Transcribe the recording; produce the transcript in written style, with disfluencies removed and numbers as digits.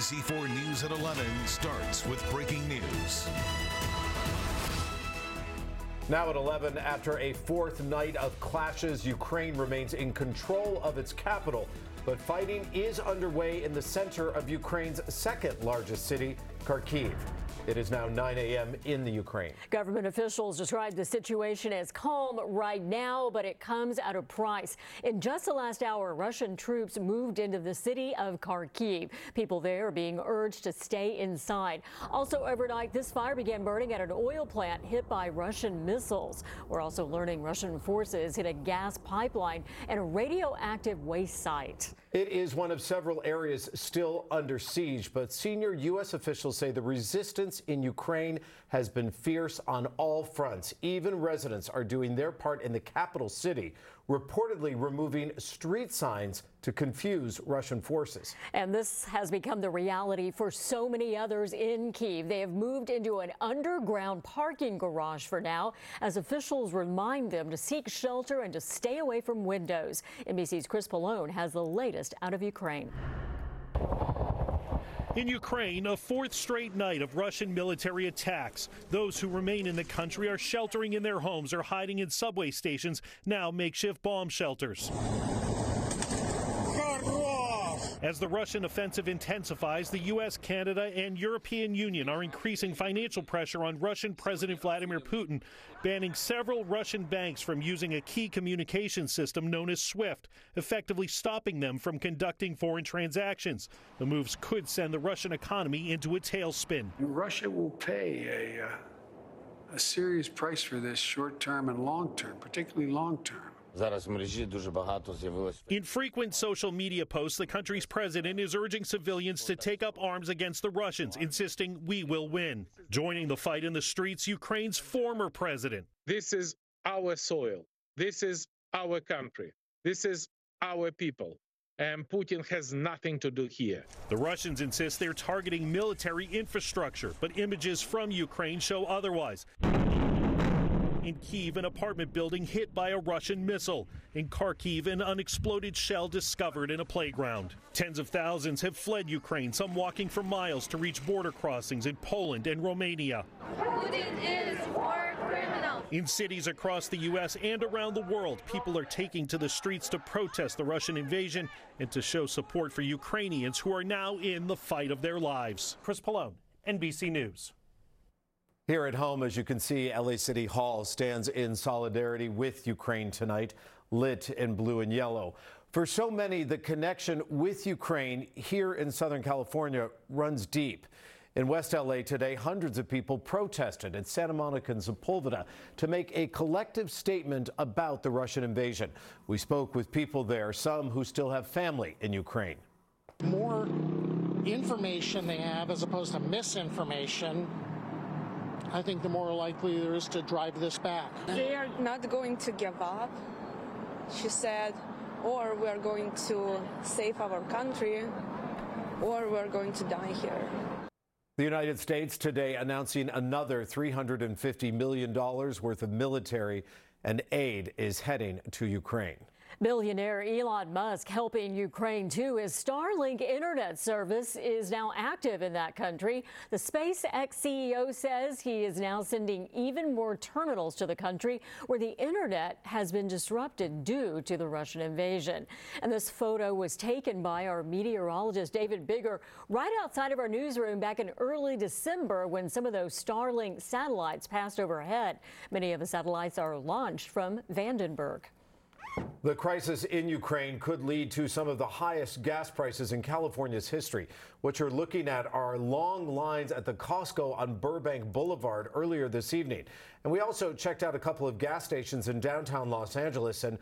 NBC4 News at 11 starts with breaking news. Now at 11, after a fourth night of clashes, Ukraine remains in control of its capital. But fighting is underway in the center of Ukraine's second largest city, Kharkiv. It is now 9 a.m. in the Ukraine. Government officials describe the situation as calm right now, but it comes at a price. In just the last hour, Russian troops moved into the city of Kharkiv. People there are being urged to stay inside. Also overnight, this fire began burning at an oil plant hit by Russian missiles. We're also learning Russian forces hit a gas pipeline and a radioactive waste site. It is one of several areas still under siege, but senior U.S. officials say the resistance in Ukraine has been fierce on all fronts. Even residents are doing their part in the capital city, reportedly removing street signs to confuse Russian forces. And this has become the reality for so many others in Kyiv. They have moved into an underground parking garage for now, as officials remind them to seek shelter and to stay away from windows. NBC's Chris Pallone has the latest out of Ukraine. In Ukraine, a fourth straight night of Russian military attacks. Those who remain in the country are sheltering in their homes or hiding in subway stations, now makeshift bomb shelters. As the Russian offensive intensifies, the U.S., Canada, and European Union are increasing financial pressure on Russian President Vladimir Putin, banning several Russian banks from using a key communication system known as SWIFT, effectively stopping them from conducting foreign transactions. The moves could send the Russian economy into a tailspin. Russia will pay a serious price for this short-term and long-term, particularly long-term. In frequent social media posts, the country's president is urging civilians to take up arms against the Russians, insisting we will win. Joining the fight in the streets, Ukraine's former president. This is our soil. This is our country. This is our people. And Putin has nothing to do here. The Russians insist they're targeting military infrastructure, but images from Ukraine show otherwise. In Kyiv, an apartment building hit by a Russian missile. In Kharkiv, an unexploded shell discovered in a playground. Tens of thousands have fled Ukraine, some walking for miles to reach border crossings in Poland and Romania. Putin is a war criminal. In cities across the U.S. and around the world, people are taking to the streets to protest the Russian invasion and to show support for Ukrainians who are now in the fight of their lives. Chris Pallone, NBC News. Here at home, as you can see, LA City Hall stands in solidarity with Ukraine tonight, lit in blue and yellow. For so many, the connection with Ukraine here in Southern California runs deep. In West LA today, hundreds of people protested at Santa Monica and Sepulveda to make a collective statement about the Russian invasion. We spoke with people there, some who still have family in Ukraine. More information they have as opposed to misinformation, I think the more likely there is to drive this back. They are not going to give up, she said, or we're going to save our country, or we're going to die here. The United States today announcing another $350 million worth of military and aid is heading to Ukraine. Billionaire Elon Musk helping Ukraine, too. His Starlink internet service is now active in that country. The SpaceX CEO says he is now sending even more terminals to the country where the internet has been disrupted due to the Russian invasion. And this photo was taken by our meteorologist David Bigger right outside of our newsroom back in early December when some of those Starlink satellites passed overhead. Many of the satellites are launched from Vandenberg. The crisis in Ukraine could lead to some of the highest gas prices in California's history. What you're looking at are long lines at the Costco on Burbank Boulevard earlier this evening. And we also checked out a couple of gas stations in downtown Los Angeles, and